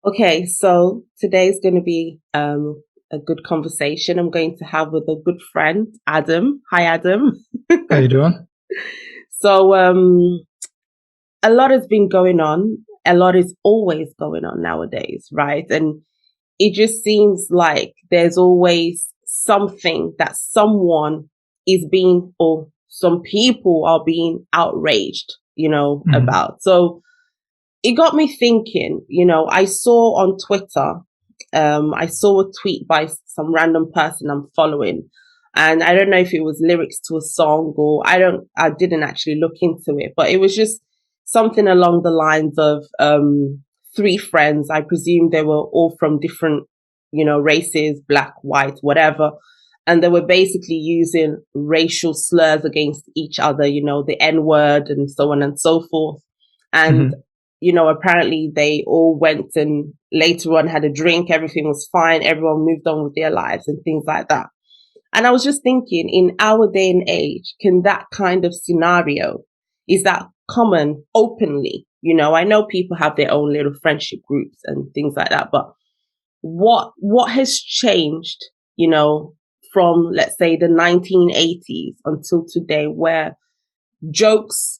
Okay, so today's going to be a good conversation I'm going to have with a good friend, Adam. Hi, Adam. How you doing? So, a lot has been going on. A lot is always going on nowadays, right? And it just seems like there's always something that someone is being, or some people are being outraged, hmm about. So it got me thinking, I saw on Twitter, I saw a tweet by some random person I'm following. And I don't know if it was lyrics to a song or I didn't actually look into it, but it was just something along the lines of three friends. I presume they were all from different, races, black, white, whatever. And they were basically using racial slurs against each other, the N word and so on and so forth. And hmm apparently they all went and later on had a drink, everything was fine, everyone moved on with their lives and things like that. And I was just thinking, in our day and age, can that kind of scenario, is that common openly? I know people have their own little friendship groups and things like that, but what has changed, from let's say the 1980s until today, where jokes,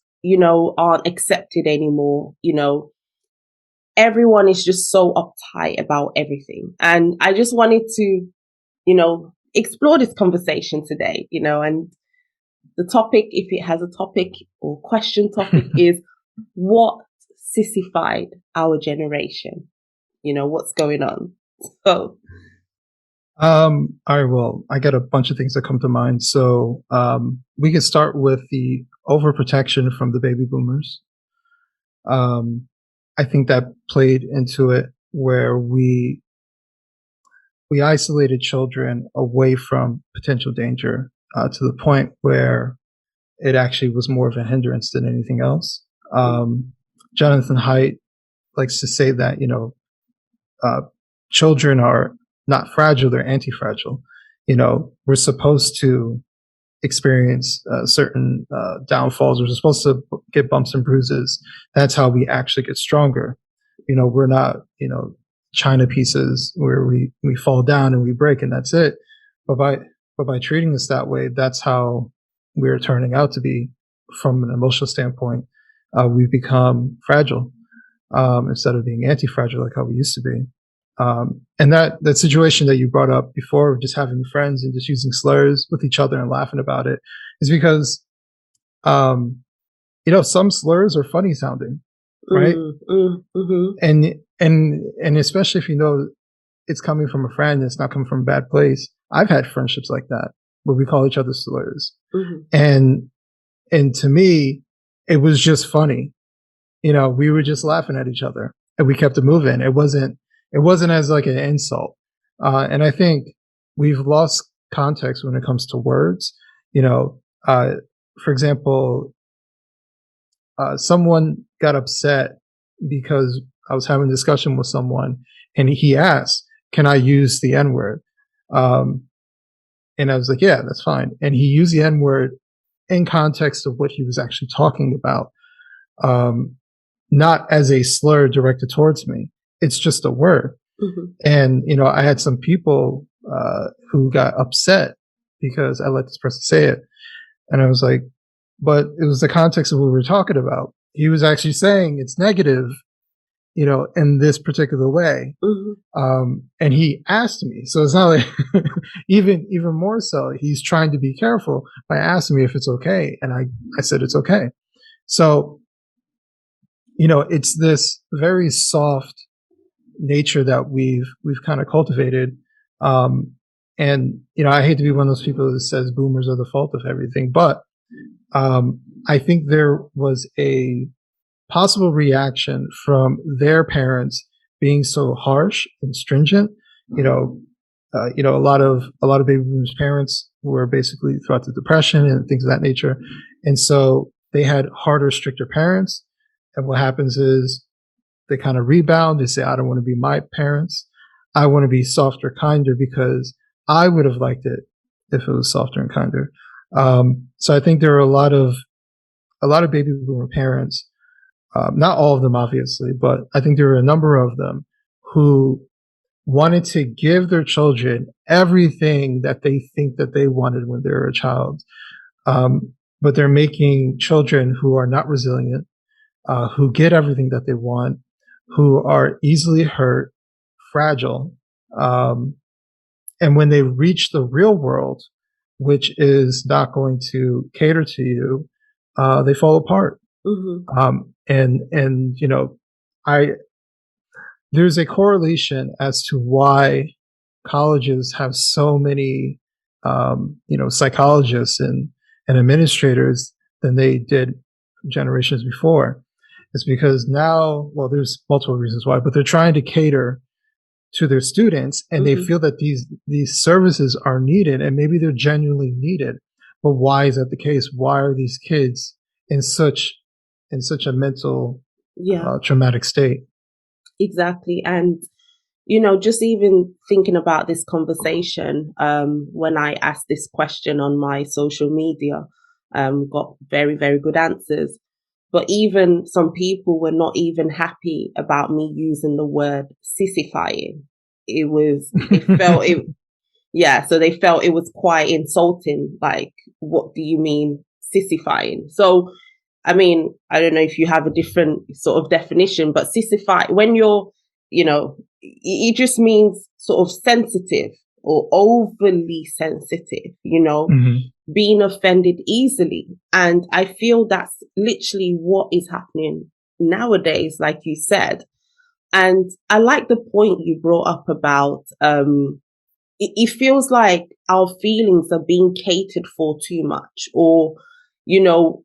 aren't accepted anymore, everyone is just so uptight about everything. And I just wanted to, explore this conversation today, and the topic, if it has a topic or question topic, is what sissified our generation? What's going on? So, all right. Well, I got a bunch of things that come to mind. So, we can start with the overprotection from the baby boomers. Um, I think that played into it where we isolated children away from potential danger to the point where it actually was more of a hindrance than anything else. Um, Jonathan Haidt likes to say that uh, children are not fragile; they're anti-fragile. We're supposed to experience certain downfalls. We're supposed to get bumps and bruises. That's how we actually get stronger. We're not china pieces where we fall down and we break and that's it. But by treating us that way, that's how we're turning out to be from an emotional standpoint. We've become fragile instead of being anti-fragile like how we used to be. And that situation that you brought up before, of just having friends and just using slurs with each other and laughing about it, is because um, some slurs are funny sounding, right? mm-hmm. And especially if it's coming from a friend, it's not coming from a bad place. I've had friendships like that where we call each other slurs, Mm-hmm. and to me, it was just funny. We were just laughing at each other, and we kept it moving. It wasn't as like an insult. And I think we've lost context when it comes to words. You know, uh, for example, someone got upset because I was having a discussion with someone, and he asked, "Can I use the N word?" Um, and I was like, "Yeah, that's fine." And he used the N word in context of what he was actually talking about, um, not as a slur directed towards me. It's just a word. Mm-hmm. And I had some people who got upset because I let this person say it, and I was like, but it was the context of what we were talking about. He was actually saying it's negative, in this particular way. Mm-hmm. And he asked me, so it's not like even more so. He's trying to be careful by asking me if it's okay, and I said it's okay. So it's this very soft nature that we've kind of cultivated. Um, and I hate to be one of those people that says boomers are the fault of everything, but I think there was a possible reaction from their parents being so harsh and stringent. A lot of baby boomers' parents were basically throughout the depression and things of that nature, and so they had harder, stricter parents. And what happens is they kind of rebound. They say, I don't want to be my parents. I want to be softer, kinder because I would have liked it if it was softer and kinder. So I think there are a lot of baby boomer parents, not all of them obviously, but I think there are a number of them who wanted to give their children everything that they think that they wanted when they were a child. But they're making children who are not resilient, who get everything that they want, who are easily hurt, fragile. And when they reach the real world, which is not going to cater to you, they fall apart. And you know, there's a correlation as to why colleges have so many, psychologists and administrators than they did generations before. It's because now, well, there's multiple reasons why, but they're trying to cater to their students, and they feel that these services are needed, and maybe they're genuinely needed. But why is that the case? Why are these kids in such a mental, traumatic state? Exactly. And, you know, just even thinking about this conversation, when I asked this question on my social media, got very, very good answers. But even some people were not even happy about me using the word sissifying. So they felt it was quite insulting. Like, what do you mean sissifying? So, I mean, I don't know if you have a different sort of definition, but sissify, when you're, you know, it just means sort of sensitive or overly sensitive, you know, being offended easily. And I feel that's literally what is happening nowadays, like you said. And I like the point you brought up about, it feels like our feelings are being catered for too much, or, you know,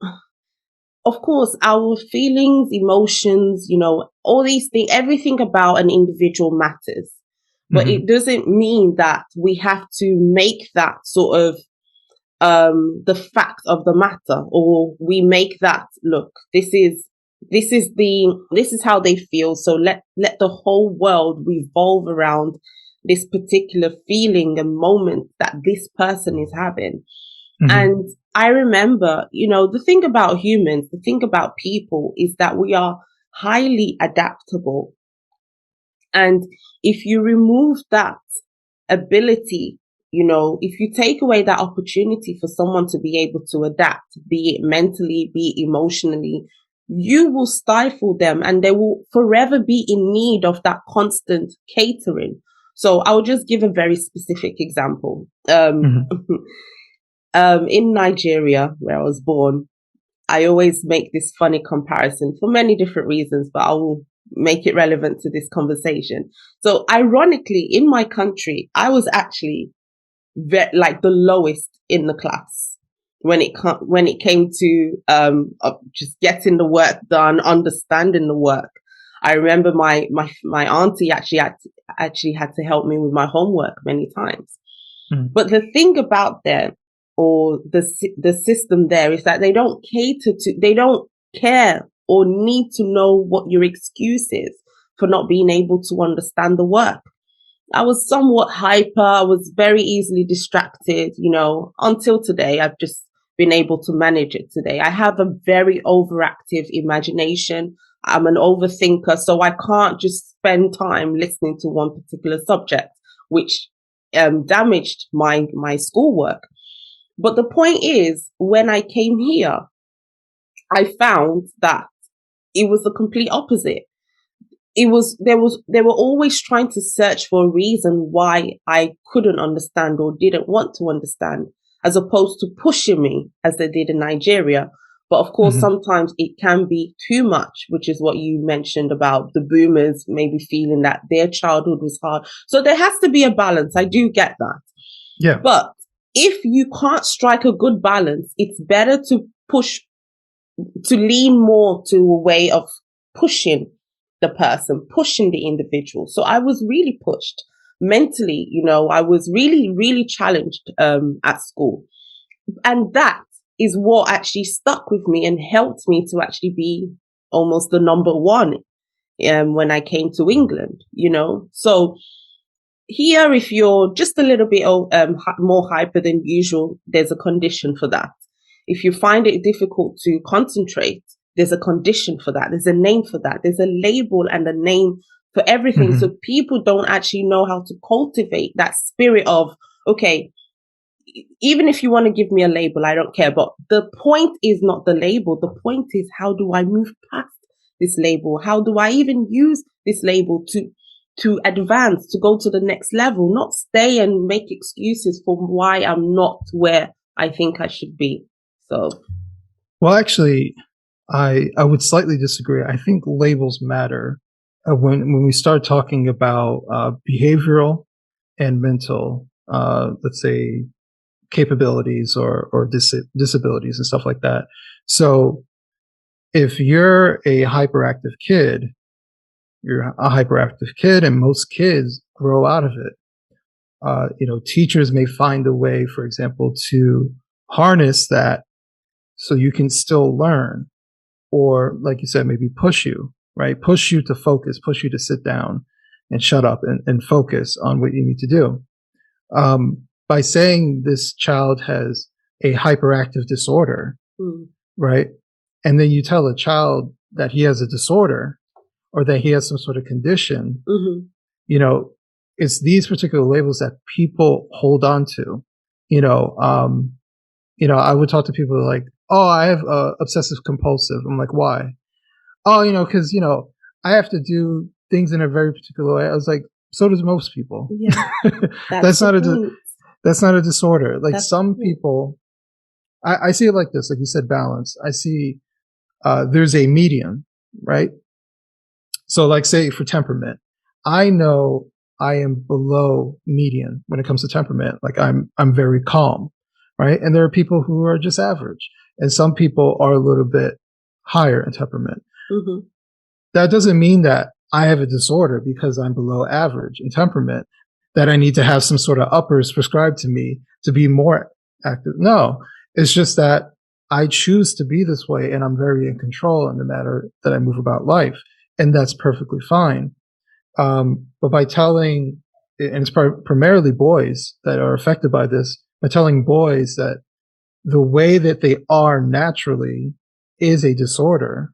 of course, our feelings, emotions, you know, all these things, everything about an individual matters. But it doesn't mean that we have to make that sort of the fact of the matter, or we make that, look, this is how they feel, so let the whole world revolve around this particular feeling and moment that this person is having. And I remember, you know, the thing about humans, the thing about people is that we are highly adaptable. And if you remove that ability, you know, if you take away that opportunity for someone to be able to adapt, be it mentally, be it emotionally, you will stifle them, and they will forever be in need of that constant catering. So I'll just give a very specific example. In Nigeria, where I was born, I always make this funny comparison for many different reasons, but I will make it relevant to this conversation. So ironically, in my country, I was actually like the lowest in the class when it came to just getting the work done, understanding the work. I remember my auntie actually had to help me with my homework many times. But the thing about them, or the system there, is that they don't care or need to know what your excuse is for not being able to understand the work. I was somewhat hyper. I was very easily distracted, you know, until today. I've just been able to manage it today. I have a very overactive imagination. I'm an overthinker, so I can't just spend time listening to one particular subject, which damaged my schoolwork. But the point is, when I came here, I found that it was the complete opposite. They were always trying to search for a reason why I couldn't understand or didn't want to understand, as opposed to pushing me as they did in Nigeria. But of course, sometimes it can be too much, which is what you mentioned about the boomers maybe feeling that their childhood was hard. So there has to be a balance. I do get that. Yeah. But if you can't strike a good balance, it's better to lean more to a way of pushing the person, pushing the individual. So I was really pushed mentally, you know, I was really, really challenged at school. And that is what actually stuck with me and helped me to actually be almost the number one when I came to England, you know. So here, if you're just a little bit more hyper than usual, there's a condition for that. If you find it difficult to concentrate, there's a condition for that. There's a name for that. There's a label and a name for everything. So people don't actually know how to cultivate that spirit of, okay, even if you want to give me a label, I don't care. But the point is not the label. The point is, how do I move past this label? How do I even use this label to advance, to go to the next level, not stay and make excuses for why I'm not where I think I should be. So, well, actually, I would slightly disagree. I think labels matter when we start talking about behavioral and mental, let's say, capabilities or disabilities and stuff like that. So if you're a hyperactive kid, and most kids grow out of it. Teachers may find a way, for example, to harness that so you can still learn, or like you said, maybe push you, right? Push you to focus, push you to sit down and shut up and focus on what you need to do. By saying this child has a hyperactive disorder, right? And then you tell a child that he has a disorder or that he has some sort of condition, it's these particular labels that people hold on to. I would talk to people like, oh, I have obsessive compulsive. I'm like, why? Oh, because, I have to do things in a very particular way. I was like, so does most people. Yeah, that's not a disorder. Like some people, I see it like this, like you said, balance. I see there's a medium, right? So like say for temperament, I know I am below median when it comes to temperament. Like I'm very calm, right? And there are people who are just average, and some people are a little bit higher in temperament. That doesn't mean that I have a disorder because I'm below average in temperament, that I need to have some sort of uppers prescribed to me to be more active. No, it's just that I choose to be this way and I'm very in control in the matter that I move about life. And that's perfectly fine. But by telling, and it's primarily boys that are affected by this, by telling boys that the way that they are naturally is a disorder,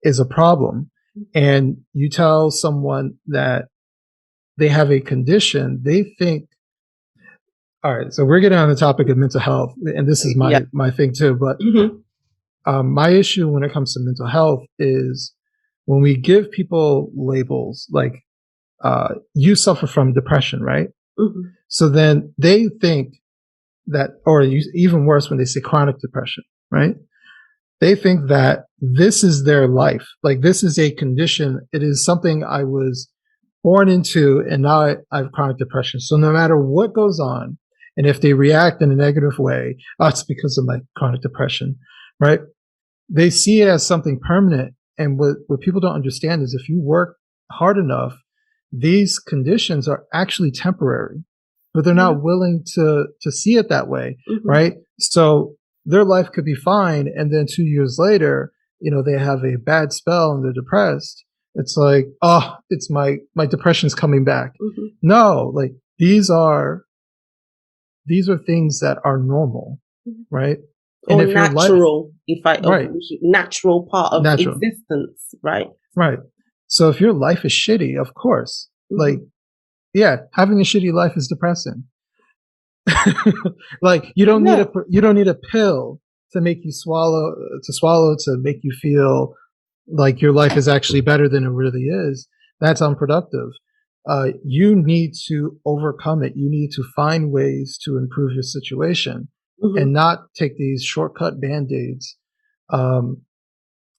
is a problem. And you tell someone that they have a condition, they think, all right, so we're getting on the topic of mental health, and this is my thing too. But my issue when it comes to mental health is when we give people labels like you suffer from depression, right? So then they think that, or even worse, when they say chronic depression, right? They think that this is their life. Like this is a condition. It is something I was born into, and now I have chronic depression. So no matter what goes on, and if they react in a negative way, it's because of my chronic depression, right? They see it as something permanent. And what people don't understand is if you work hard enough, these conditions are actually temporary, but they're not willing to see it that way, right? So their life could be fine, and then 2 years later, they have a bad spell and they're depressed. It's like, oh, it's my depression's coming back. No, like these are things that are normal, right? And or if natural, natural part of existence, right? Right. So if your life is shitty, of course, like, yeah, having a shitty life is depressing. Like you don't need a pill to make you swallow to make you feel like your life is actually better than it really is. That's unproductive. You need to overcome it. You need to find ways to improve your situation and not take these shortcut band-aids. And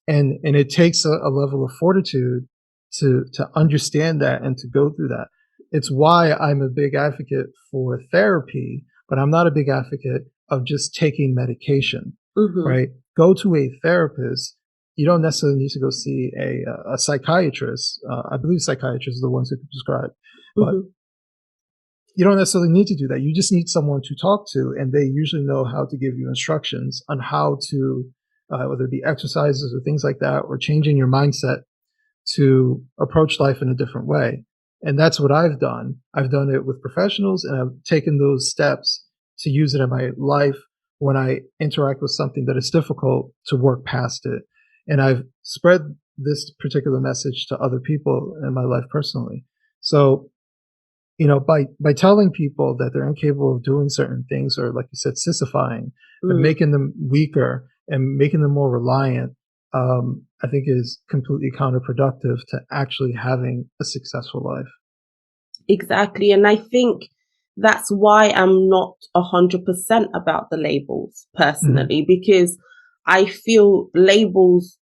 it takes a level of fortitude to understand that and to go through that. It's why I'm a big advocate for therapy, but I'm not a big advocate of just taking medication, right? Go to a therapist. You don't necessarily need to go see a psychiatrist. I believe psychiatrists are the ones who can prescribe, but you don't necessarily need to do that. You just need someone to talk to, and they usually know how to give you instructions on how to, whether it be exercises or things like that, or changing your mindset to approach life in a different way. And that's what I've done. I've done it with professionals, and I've taken those steps to use it in my life when I interact with something that is difficult, to work past it. And I've spread this particular message to other people in my life personally. So, by telling people that they're incapable of doing certain things, or like you said, sissifying, and making them weaker and making them more reliant, I think is completely counterproductive to actually having a successful life. Exactly. And I think that's why I'm not 100% about the labels personally, because I feel labels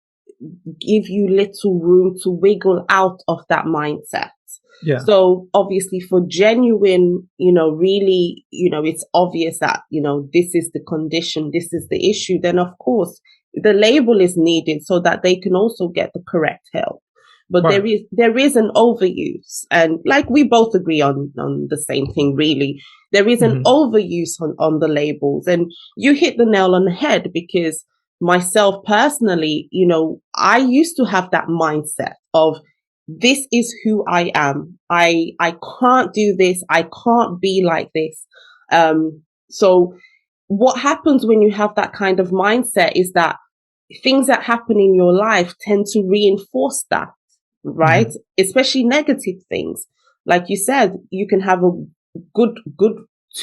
give you little room to wiggle out of that mindset. Yeah. So obviously for genuine, really, it's obvious that, this is the condition, this is the issue, then of course the label is needed so that they can also get the correct help. But Right. there is an overuse, and like we both agree on the same thing, really. There is an overuse on the labels, and you hit the nail on the head, because myself personally, I used to have that mindset of, this is who I am. I can't do this. I can't be like this. So what happens when you have that kind of mindset is that things that happen in your life tend to reinforce that, right? Especially negative things. Like you said, you can have a good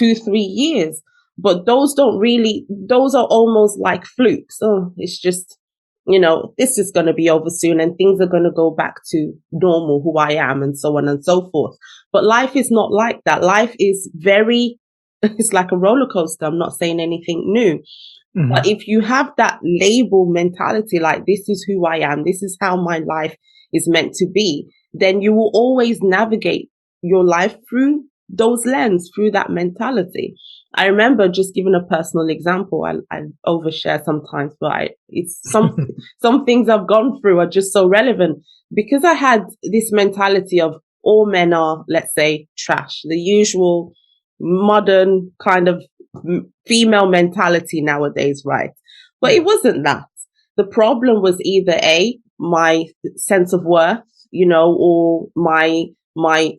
2-3 years, but those are almost like flukes. Oh, it's just, this is going to be over soon and things are going to go back to normal, who I am, and so on and so forth. But life is not like that. Life is it's like a roller coaster. I'm not saying anything new. But if you have that label mentality, like, this is who I am, this is how my life is meant to be, then you will always navigate your life through those lens, through that mentality. I remember, just giving a personal example, I overshare sometimes, but it's some things I've gone through are just so relevant, because I had this mentality of all men are, let's say, trash, the usual modern kind of female mentality nowadays, right? But it wasn't that. The problem was either my sense of worth, or my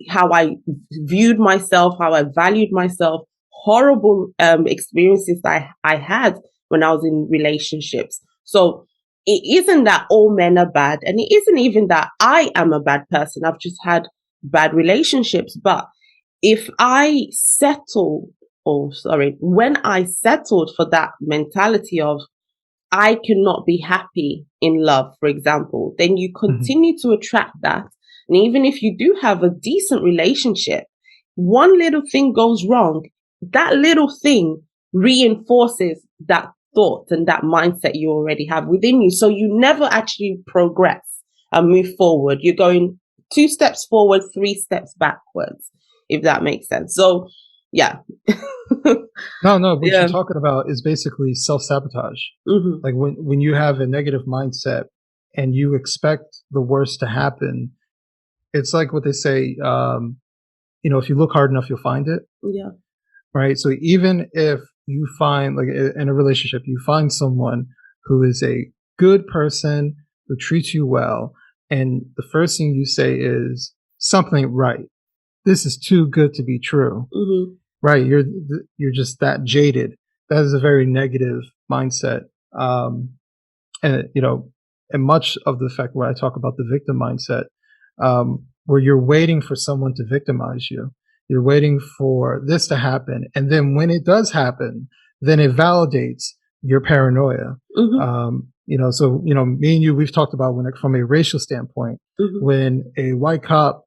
how I viewed myself, how I valued myself, horrible experiences that I had when I was in relationships. So it isn't that all men are bad, and it isn't even that I am a bad person. I've just had bad relationships. But if I settle, when I settled for that mentality of, I cannot be happy in love, for example, then you continue to attract that. And even if you do have a decent relationship, one little thing goes wrong, that little thing reinforces that thought and that mindset you already have within you. So you never actually progress and move forward. You're going 2 steps forward, 3 steps backwards, if that makes sense. So, yeah. No, what you're talking about is basically self-sabotage. Like when you have a negative mindset and you expect the worst to happen, it's like what they say, if you look hard enough, you'll find it. Yeah. Right. So even if you find, like, in a relationship, you find someone who is a good person, who treats you well, and the first thing you say is something right. This is too good to be true. Right. You're just that jaded. That is a very negative mindset. And much of the fact where I talk about the victim mindset, where you're waiting for someone to victimize you. You're waiting for this to happen. And then when it does happen, then it validates your paranoia. So, me and you, we've talked about from a racial standpoint, when a white cop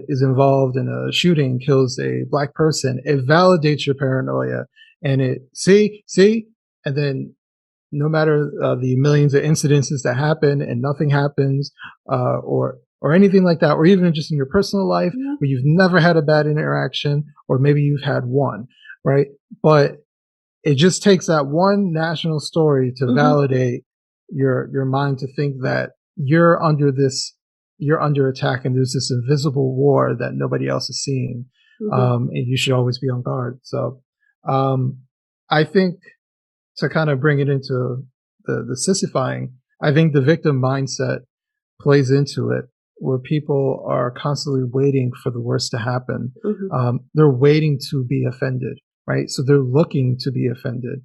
is involved in a shooting, kills a black person, it validates your paranoia. And and then no matter the millions of incidences that happen and nothing happens, or anything like that, or even just in your personal life where you've never had a bad interaction, or maybe you've had one, right? But it just takes that one national story to validate your mind, to think that you're under attack, and there's this invisible war that nobody else is seeing. And you should always be on guard. So I think, to kind of bring it into the sissifying, I think the victim mindset plays into it, where people are constantly waiting for the worst to happen. They're waiting to be offended, right? So they're looking to be offended.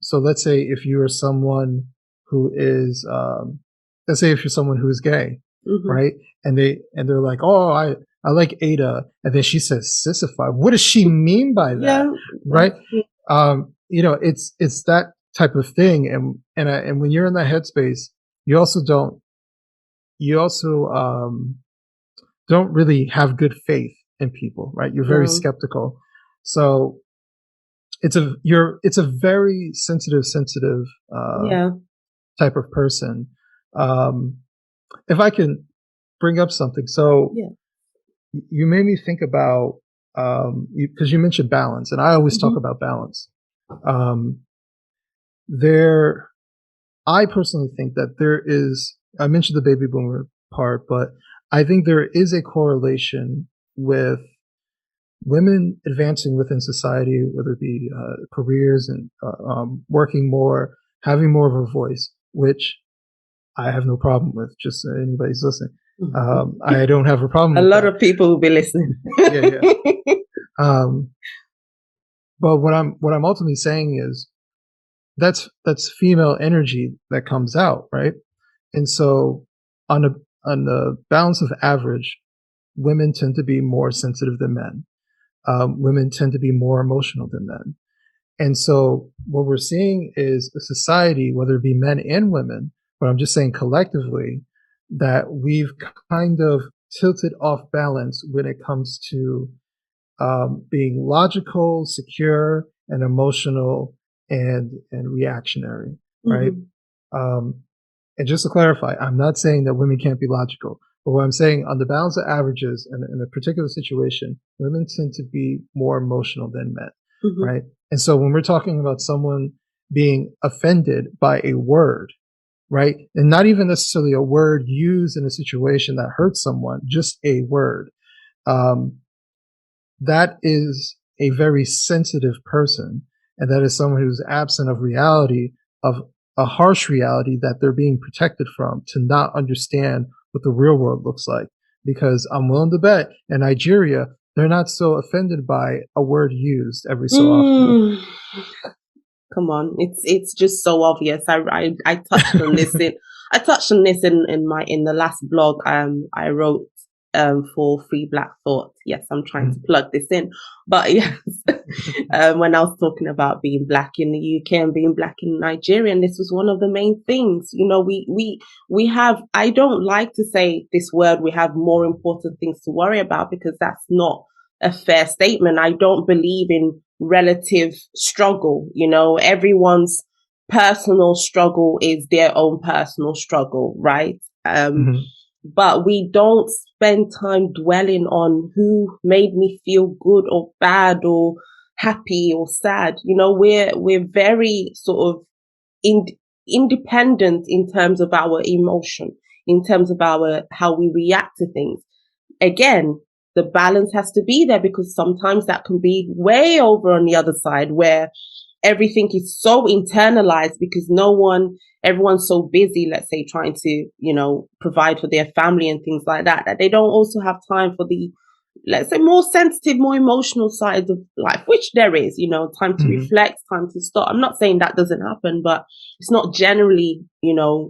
So let's say if you are someone who is let's say if you're someone who's gay, right? And they're like, oh, I like Ada. And then she says sissify. What does she mean by that? Yeah, right? It's that type of thing. And when you're in that headspace, you also don't really have good faith in people, right? You're very skeptical. So it's a very sensitive type of person. If I can bring up something, so you made me think about because you mentioned balance, and I always talk about balance. I personally think that there is. I mentioned the baby boomer part, but I think there is a correlation with women advancing within society, whether it be careers and working more, having more of a voice, which I have no problem with. Just so anybody's listening, I don't have a problem. A lot of people will be listening. But what I'm ultimately saying is that's female energy that comes out, right? And so on the balance of average, women tend to be more sensitive than men. Women tend to be more emotional than men. And so what we're seeing is a society, whether it be men and women, but I'm just saying collectively, that we've kind of tilted off balance when it comes to being logical, secure, and emotional and reactionary, right? And just to clarify, I'm not saying that women can't be logical, but what I'm saying on the balance of averages in a particular situation, women tend to be more emotional than men, right? And so when we're talking about someone being offended by a word, right? And not even necessarily a word used in a situation that hurts someone, just a word. That is a very sensitive person. And that is someone who's absent of reality, of a harsh reality that they're being protected from, to not understand what the real world looks like. Because I'm willing to bet in Nigeria, they're not so offended by a word used every so often. Come on, it's just so obvious. I touched on this in the last blog I wrote for Free Black Thought. Yes, I'm trying to plug this in, but yes, when I was talking about being black in the UK and being black in Nigeria, and this was one of the main things. We have. I don't like to say this word. We have more important things to worry about, because that's not a fair statement. I don't believe in relative struggle. Everyone's personal struggle is their own personal struggle, right? But we don't spend time dwelling on who made me feel good or bad or happy or sad. We're very sort of independent in terms of our emotion, in terms of how we react to things. Again, the balance has to be there, because sometimes that can be way over on the other side, where everything is so internalized because everyone's so busy, let's say, trying to, provide for their family and things like that, that they don't also have time for the, let's say, more sensitive, more emotional sides of life, which there is, time to reflect, time to stop. I'm not saying that doesn't happen, but it's not generally,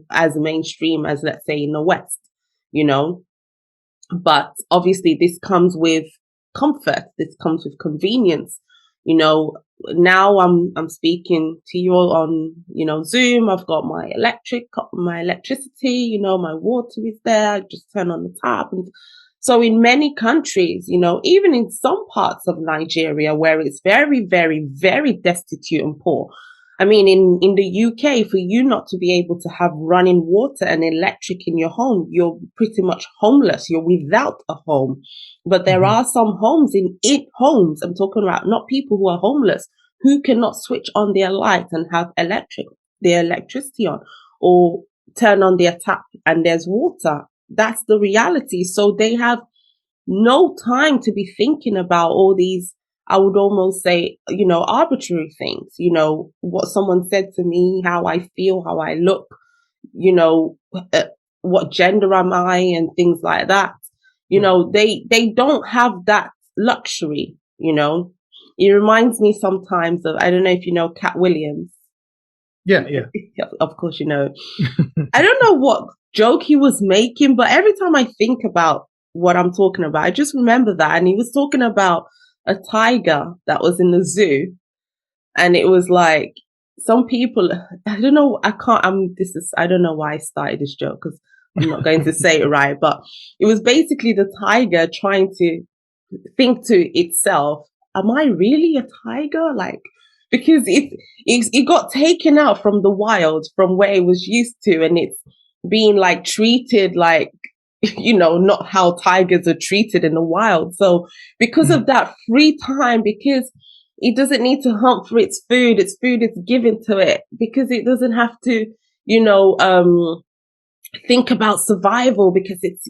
as mainstream as, let's say, in the West, But obviously this comes with comfort. This comes with convenience. Now I'm speaking to you all on, Zoom. I've got my electricity, my water is there. I just turn on the tap. And so in many countries, even in some parts of Nigeria where it's very, very, very destitute and poor. I mean, in the UK, for you not to be able to have running water and electric in your home, you're pretty much homeless. You're without a home. But there are some homes homes, I'm talking about not people who are homeless, who cannot switch on their light and have their electricity on, or turn on their tap and there's water. That's the reality. So they have no time to be thinking about all these, I would almost say, arbitrary things, what someone said to me, how I feel, how I look, what gender am I, and things like that. They don't have that luxury, It reminds me sometimes of, I don't know if you know Cat Williams. Yeah. Of course, you know. I don't know what joke he was making, but every time I think about what I'm talking about, I just remember that. And he was talking about a tiger that was in the zoo. And it was like some people, I don't know, I don't know why I started this joke because I'm not going to say it right, but it was basically the tiger trying to think to itself, am I really a tiger? Like, because it got taken out from the wild, from where it was used to, and it's being like treated like, not how tigers are treated in the wild. So because of that free time, because it doesn't need to hunt for its food is given to it, because it doesn't have to, think about survival, because it's,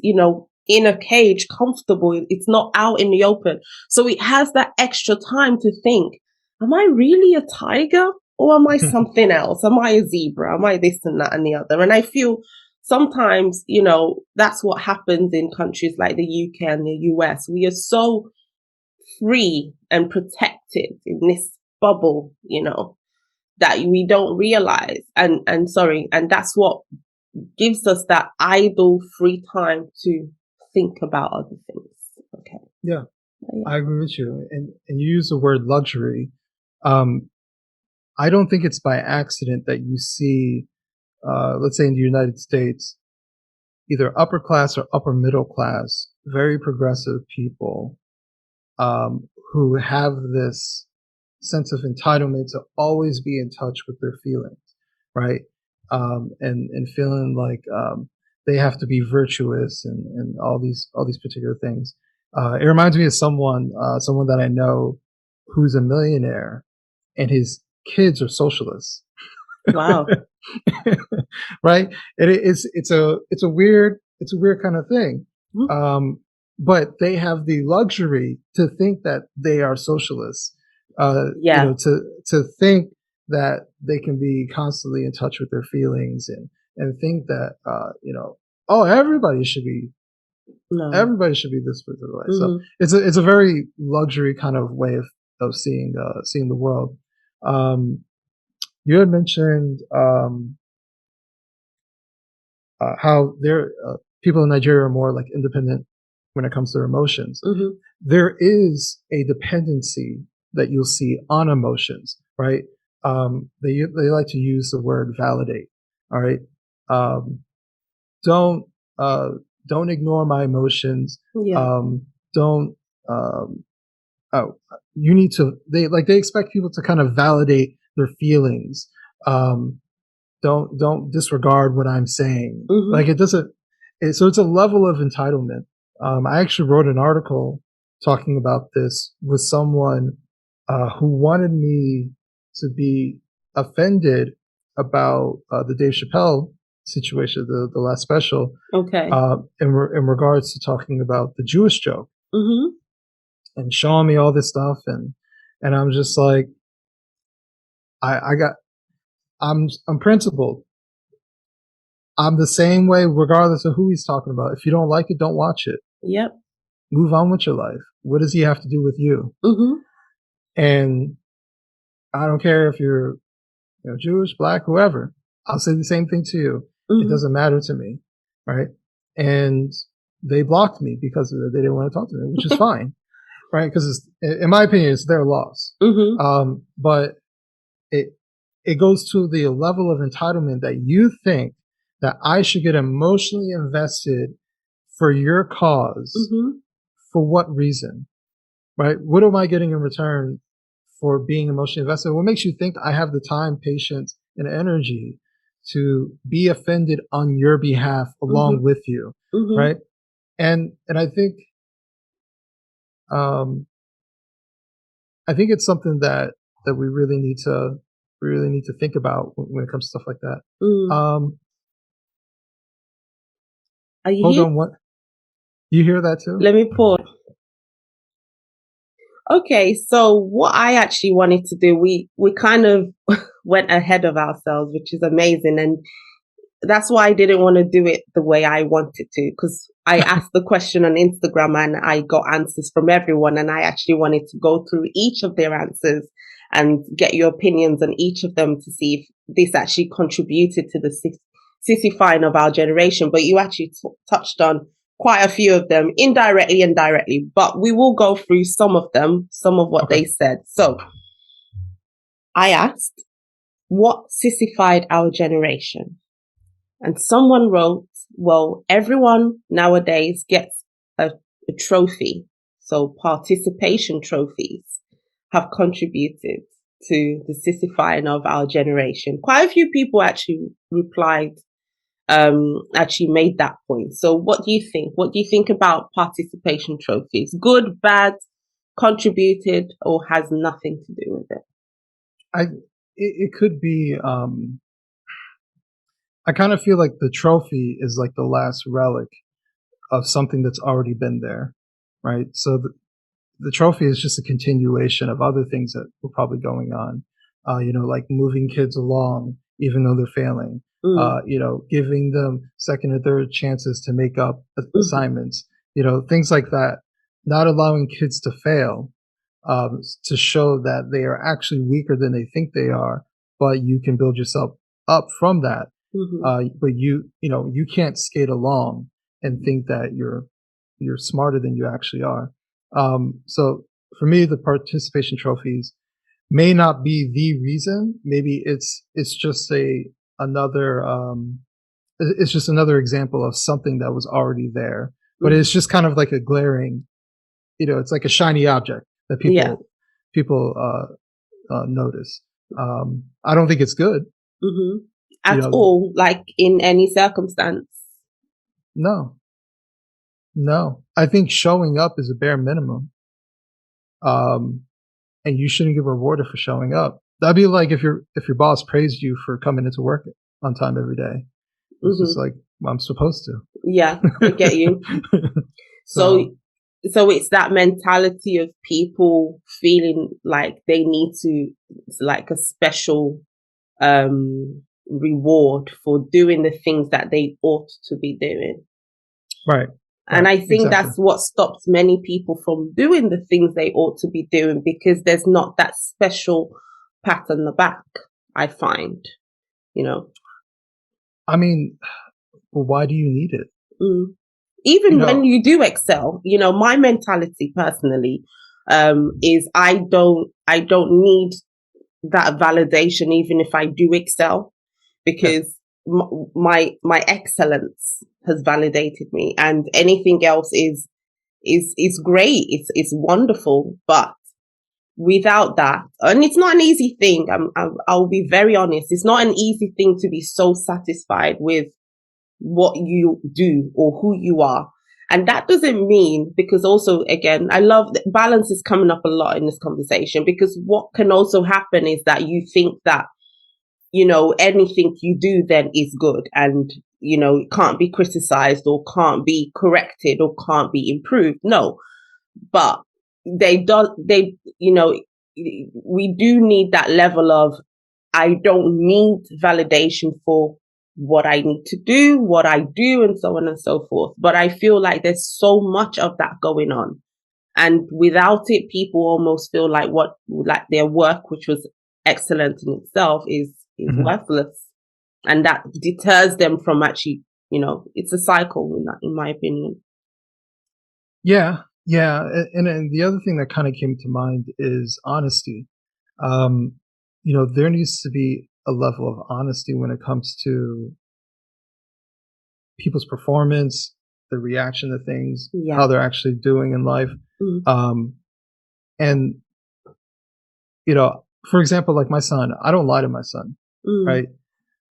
in a cage, comfortable. It's not out in the open. So it has that extra time to think, am I really a tiger or am I something else? Am I a zebra? Am I this and that and the other? And I feel sometimes, that's what happens in countries like the UK and the US. We are so free and protected in this bubble, that we don't realize. And that's what gives us that idle free time to think about other things. Okay. Yeah. I agree with you. And you use the word luxury. I don't think it's by accident that you see, let's say in the United States, either upper class or upper middle class, very progressive people, who have this sense of entitlement to always be in touch with their feelings, right? And feeling like they have to be virtuous and all these particular things. It reminds me of someone that I know who's a millionaire, and his kids are socialists. Wow. Right? It's a weird kind of thing. Mm-hmm. But they have the luxury to think that they are socialists. To think that they can be constantly in touch with their feelings and think that everybody should be this particular way. Mm-hmm. So it's a very luxury kind of way of seeing the world. You had mentioned how people in Nigeria are more like independent when it comes to their emotions. Mm-hmm. There is a dependency that you'll see on emotions, right? They like to use the word validate. All right. Don't ignore my emotions. Yeah. You need to. They expect people to kind of validate their feelings. Don't disregard what I'm saying. Mm-hmm. Like it doesn't. So it's a level of entitlement. I actually wrote an article talking about this with someone who wanted me to be offended about the Dave Chappelle situation, the last special. Okay. In regards to talking about the Jewish joke. Mm-hmm. And showing me all this stuff, and I'm just like, I'm principled. I'm the same way, regardless of who he's talking about. If you don't like it, don't watch it. Yep. Move on with your life. What does he have to do with you? Mm-hmm. And I don't care if you're Jewish, black, whoever. I'll say the same thing to you. Mm-hmm. It doesn't matter to me, right? And they blocked me because they didn't want to talk to me, which is fine, right? Because in my opinion, it's their loss. Mm-hmm. But it goes to the level of entitlement that you think that I should get emotionally invested for your cause. Mm-hmm. For what reason, right? What am I getting in return for being emotionally invested? What makes you think I have the time, patience, and energy to be offended on your behalf along mm-hmm. with you, mm-hmm. right? And I think it's something that we really need to think about when it comes to stuff like that. Mm. Are you hold here? on, what? You hear that too? Let me pause. Okay, so what I actually wanted to do, we kind of went ahead of ourselves, which is amazing. And that's why I didn't want to do it the way I wanted to, because I asked the question on Instagram and I got answers from everyone. And I actually wanted to go through each of their answers and get your opinions on each of them to see if this actually contributed to the sissifying of our generation, but you actually touched on quite a few of them indirectly and directly, but we will go through some of them, some of what they said. So I asked, what sissified our generation? And someone wrote, well, everyone nowadays gets a trophy. So participation trophies have contributed to the sissifying of our generation. Quite a few people actually replied, actually made that point. So what do you think? What do you think about participation trophies? Good, bad, contributed, or has nothing to do with it? It could be, I kind of feel like the trophy is like the last relic of something that's already been there, right? So the trophy is just a continuation of other things that were probably going on, like moving kids along, even though they're failing, giving them second or third chances to make up assignments, things like that, not allowing kids to fail, to show that they are actually weaker than they think they are, but you can build yourself up from that. But you can't skate along and think that you're smarter than you actually are. So for me, the participation trophies may not be the reason. Maybe it's just another example of something that was already there, but it's just kind of like a glaring, it's like a shiny object that people notice. I don't think it's good. At all, like in any circumstance. No. I think showing up is a bare minimum. And you shouldn't get rewarded for showing up. That'd be like if your boss praised you for coming into work on time every day. It's just like, well, I'm supposed to. Yeah, I get you. So it's that mentality of people feeling like they need to, it's like a special reward for doing the things that they ought to be doing. Right. And I think that's what stops many people from doing the things they ought to be doing, because there's not that special pat on the back, I find, I mean, well, why do you need it? Even when you do excel, my mentality personally is I don't need that validation, even if I do excel, because my excellence has validated me, and anything else is great. It's wonderful, but without that, and it's not an easy thing. I'll be very honest. It's not an easy thing to be so satisfied with what you do or who you are. And that doesn't mean, because also, again, I love that balance is coming up a lot in this conversation, because what can also happen is that you think that, anything you do then is good, and, it can't be criticized or can't be corrected or can't be improved. No, but we do need that level of, I don't need validation for what I need to do, what I do, and so on and so forth. But I feel like there's so much of that going on. And without it, people almost feel like their work, which was excellent in itself, is worthless. And that deters them from actually, it's a cycle in my opinion. Yeah. And the other thing that kind of came to mind is honesty. There needs to be a level of honesty when it comes to people's performance, their reaction to things, how they're actually doing in life. And, for example, like my son, I don't lie to my son, right?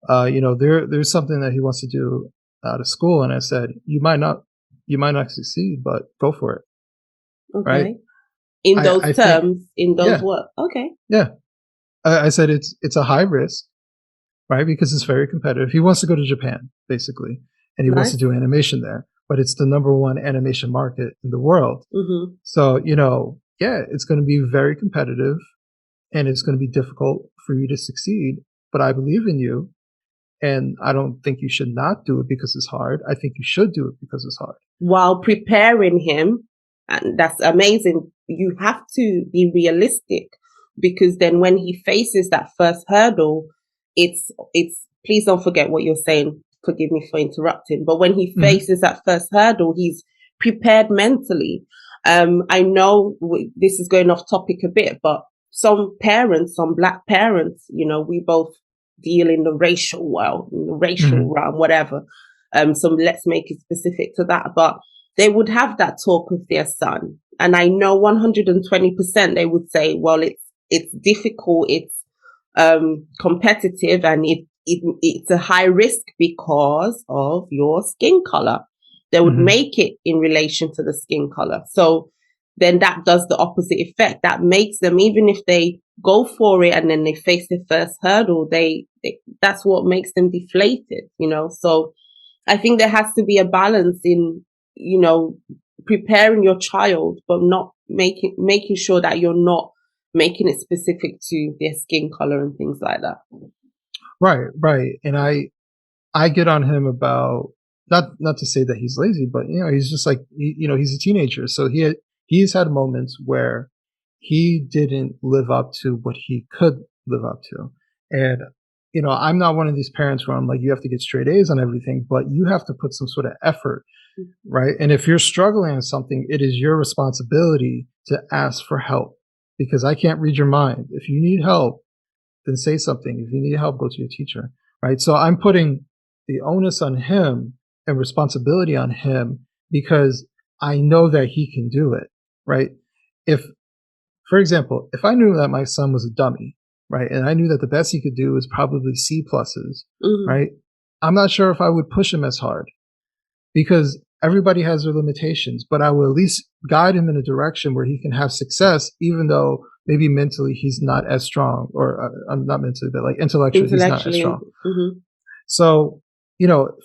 There's something that he wants to do out of school, and I said, you might not succeed, but go for it. Okay. Right? In those terms, in those words. Okay. Yeah. I said it's a high risk, right? Because it's very competitive. He wants to go to Japan, basically, and he wants to do animation there, but it's the number one animation market in the world. So, it's going to be very competitive, and it's going to be difficult for you to succeed, but I believe in you, and I don't think you should not do it because it's hard. I think you should do it because it's hard. While preparing him, and that's amazing, you have to be realistic, because then when he faces that first hurdle, it's please don't forget what you're saying. Forgive me for interrupting. But when he Mhm. faces that first hurdle, he's prepared mentally. I know this is going off topic a bit, but some parents, some black parents, we both deal in the racial world, in the racial Mhm. realm, whatever. So let's make it specific to that. But they would have that talk with their son. And I know 120% they would say, well, it's difficult, it's competitive, and it's a high risk because of your skin color. They would Mhm. make it in relation to the skin color. So then that does the opposite effect. That makes them, even if they go for it and then they face the first hurdle, that's what makes them deflated. So I think there has to be a balance in, preparing your child, but not making sure that you're not making it specific to their skin color and things like that. Right, right. And I get on him about, not to say that he's lazy, but he's just like he's a teenager, so he's had moments where he didn't live up to what he could live up to. And I'm not one of these parents where I'm like, you have to get straight A's on everything, but you have to put some sort of effort, right? And if you're struggling on something, it is your responsibility to ask for help, because I can't read your mind. If you need help, then say something. If you need help, go to your teacher, right? So I'm putting the onus on him and responsibility on him, because I know that he can do it, right? If, for example, if I knew that my son was a dummy, right, and I knew that the best he could do is probably C pluses, right, I'm not sure if I would push him as hard, because everybody has their limitations, but I will at least guide him in a direction where he can have success, even though maybe mentally he's not as strong, or not mentally, but like intellectually he's not as Intellectually. strong. So,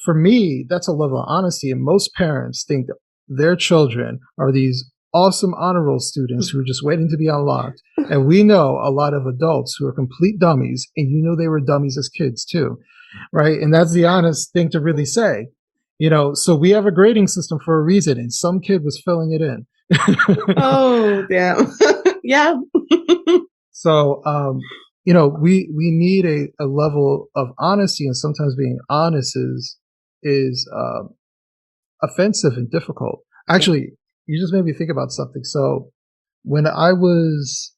for me, that's a level of honesty. And most parents think that their children are these awesome honor roll students who are just waiting to be unlocked. And we know a lot of adults who are complete dummies, and they were dummies as kids too, right? And that's the honest thing to really say. So we have a grading system for a reason, and some kid was filling it in. Oh, damn. Yeah. So, we need a level of honesty, and sometimes being honest is offensive and difficult. Actually, you just made me think about something. So, when I was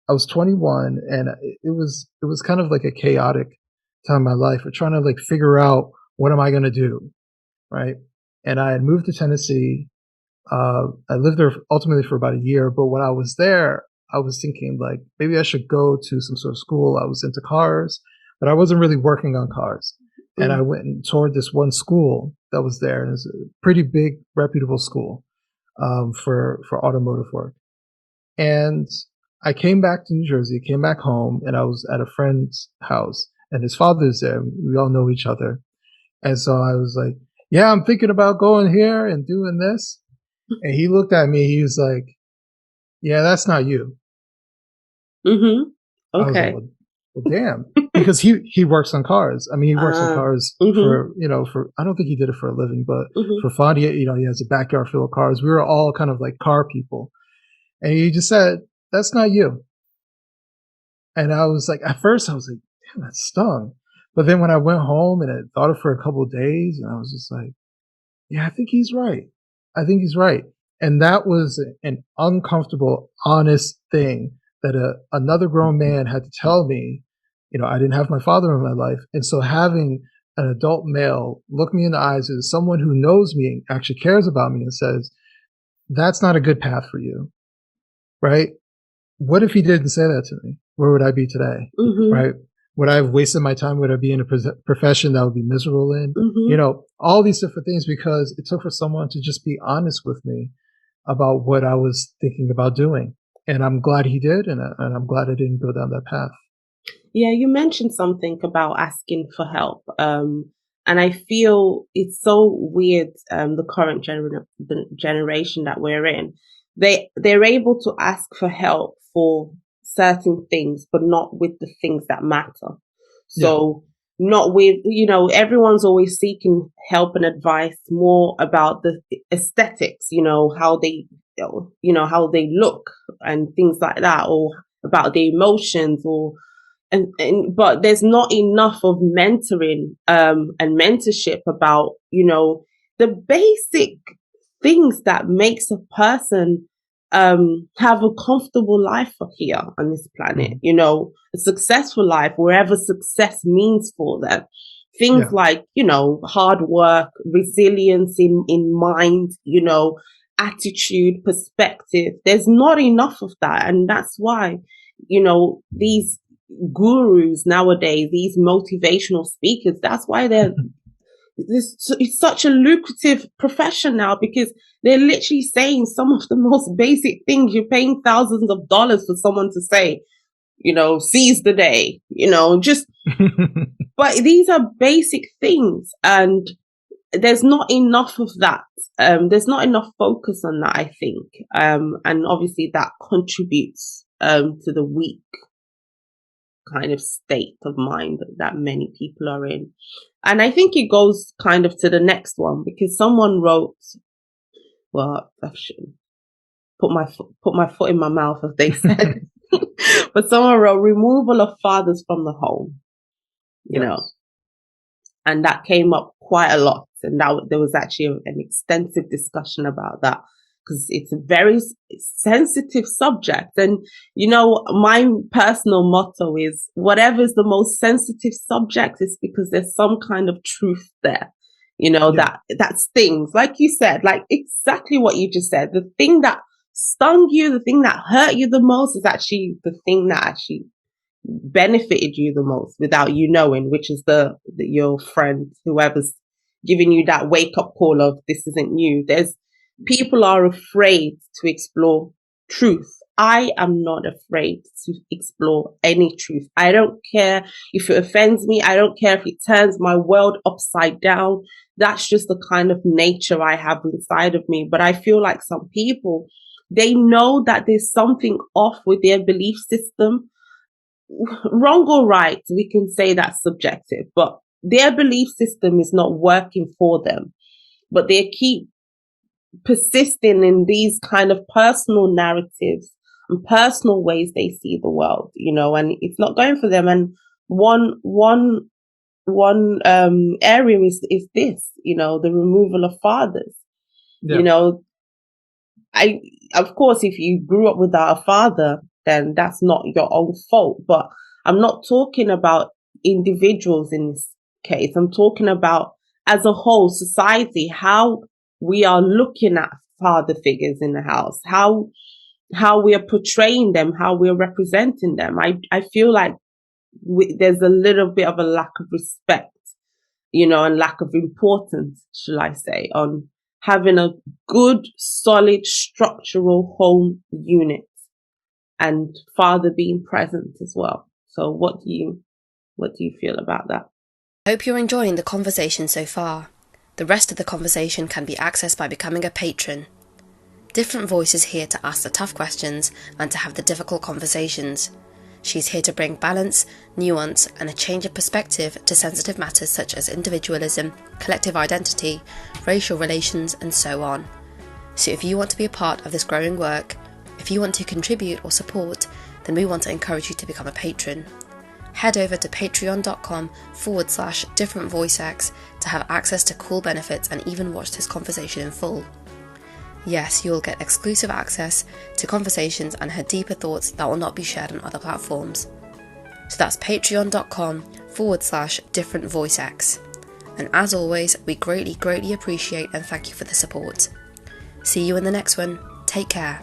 21, and it was kind of like a chaotic time in my life. We're trying to like figure out, what am I going to do, right? And I had moved to Tennessee. I lived there ultimately for about a year, but when I was there, I was thinking like, maybe I should go to some sort of school. I was into cars, but I wasn't really working on cars. And I went and toured this one school that was there, and it was a pretty big, reputable school for automotive work. And I came back to New Jersey, came back home, and I was at a friend's house, and his father's there. We all know each other. And so I was like, yeah, I'm thinking about going here and doing this. And he looked at me, he was like, yeah, that's not you. I was like, Okay. well, damn. Because he works on cars. I mean, he works on cars for, I don't think he did it for a living, but for fun. He has a backyard full of cars. We were all kind of like car people. And he just said, that's not you. And I was like, at first I was like, damn, that stung. But then when I went home and I thought it for a couple of days, and I was just like, yeah, I think he's right. I think he's right. And that was an uncomfortable, honest thing that another grown man had to tell me. I didn't have my father in my life. And so having an adult male look me in the eyes as someone who knows me and actually cares about me and says, that's not a good path for you, right? What if he didn't say that to me? Where would I be today, right? Would I have wasted my time? Would I be in a profession that would be miserable in? All these different things, because it took for someone to just be honest with me about what I was thinking about doing. And I'm glad he did, and I'm glad I didn't go down that path. Yeah, you mentioned something about asking for help. And I feel it's so weird, the current the generation that we're in. They're able to ask for help for certain things, but not with the things that matter. So not with, everyone's always seeking help and advice more about the aesthetics, how they, how they look and things like that, or about their emotions, or but there's not enough of mentoring and mentorship about, the basic things that makes a person have a comfortable life here on this planet, a successful life, wherever success means for them. Things like, hard work, resilience in mind, attitude, perspective. There's not enough of that. And that's why, these gurus nowadays, these motivational speakers, that's why it's such a lucrative profession now, because they're literally saying some of the most basic things. You're paying thousands of dollars for someone to say, seize the day, just, but these are basic things, and there's not enough of that. There's not enough focus on that, I think. And obviously that contributes to the weak kind of state of mind that many people are in. And I think it goes kind of to the next one, because someone wrote, well, I should put my foot in my mouth, as they said. But someone wrote removal of fathers from the home, and that came up quite a lot. And there was actually an extensive discussion about that, because it's a very sensitive subject. And, my personal motto is whatever is the most sensitive subject is because there's some kind of truth there, that stings. Like you said, like exactly what you just said, the thing that stung you, the thing that hurt you the most is actually the thing that actually benefited you the most without you knowing, which is your friend, whoever's giving you that wake up call of this isn't you. People are afraid to explore truth. I am not afraid to explore any truth. I don't care if it offends me. I don't care if it turns my world upside down. That's just the kind of nature I have inside of me. But I feel like some people, they know that there's something off with their belief system. Wrong or right, we can say that's subjective, but their belief system is not working for them. But they keep persisting in these kind of personal narratives and personal ways they see the world, and it's not going for them. And one area is this, the removal of fathers. Of course, if you grew up without a father, then that's not your own fault. But I'm not talking about individuals in this case. I'm talking about as a whole society, how we are looking at father figures in the house, how we are portraying them, how we are representing them. I feel like there's a little bit of a lack of respect, and lack of importance, shall I say, on having a good, solid, structural home unit and father being present as well. So what do you feel about that? I hope you're enjoying the conversation so far. The rest of the conversation can be accessed by becoming a patron. Different Voice is here to ask the tough questions and to have the difficult conversations. She's here to bring balance, nuance, and a change of perspective to sensitive matters such as individualism, collective identity, racial relations, and so on. So if you want to be a part of this growing work, if you want to contribute or support, then we want to encourage you to become a patron. Head over to patreon.com/differentvoicex to have access to cool benefits and even watch this conversation in full. Yes, you'll get exclusive access to conversations and her deeper thoughts that will not be shared on other platforms. So that's patreon.com/differentvoicex. And as always, we greatly, greatly appreciate and thank you for the support. See you in the next one. Take care.